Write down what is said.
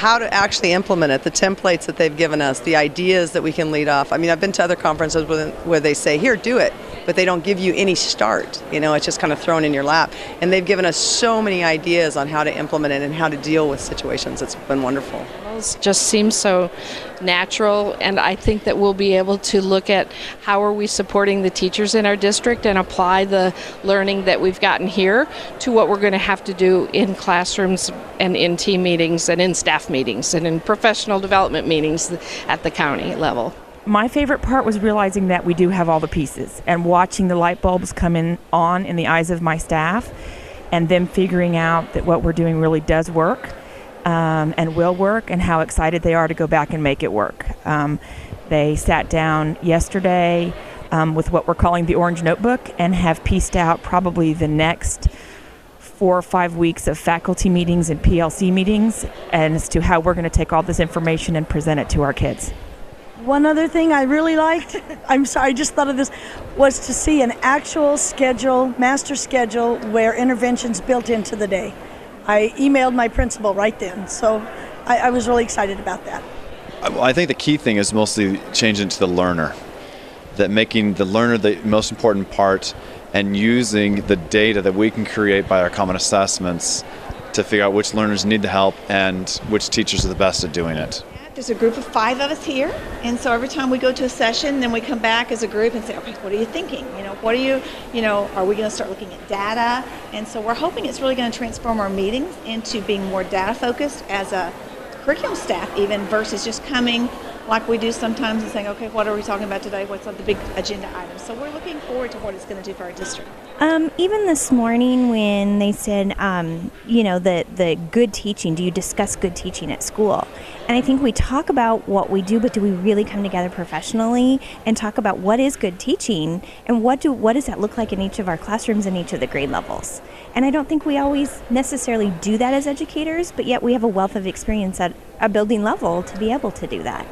how to actually implement it, the templates that they've given us, the ideas that we can lead off. I mean, I've been to other conferences where they say, here, do it, but they don't give you any start. It's just kind of thrown in your lap. And they've given us so many ideas on how to implement it and how to deal with situations. It's been wonderful. It just seems so natural, and I think that we'll be able to look at how are we supporting the teachers in our district and apply the learning that we've gotten here to what we're going to have to do in classrooms and in team meetings and in staff meetings and in professional development meetings at the county level. My favorite part was realizing that we do have all the pieces and watching the light bulbs come on in the eyes of my staff and them figuring out that what we're doing really does work. And will work, and how excited they are to go back and make it work. They sat down yesterday with what we're calling the Orange Notebook and have pieced out probably the next 4 or 5 weeks of faculty meetings and PLC meetings and as to how we're going to take all this information and present it to our kids. One other thing I really liked, I'm sorry, I just thought of this, was to see an actual schedule, master schedule, where intervention's built into the day. I emailed my principal right then, so I was really excited about that. I think the key thing is mostly changing to the learner, that making the learner the most important part and using the data that we can create by our common assessments to figure out which learners need the help and which teachers are the best at doing it. There's a group of 5 of us here, and so every time we go to a session, then we come back as a group and say, okay, what are you thinking? What are you, are we going to start looking at data? And so we're hoping it's really going to transform our meetings into being more data focused as a curriculum staff even, versus just coming like we do sometimes and saying, okay, what are we talking about today? What's the big agenda items? So we're looking forward to what it's going to do for our district. Even this morning when they said, the good teaching, do you discuss good teaching at school? And I think we talk about what we do, but do we really come together professionally and talk about what is good teaching and what does that look like in each of our classrooms and each of the grade levels? And I don't think we always necessarily do that as educators, but yet we have a wealth of experience at a building level to be able to do that.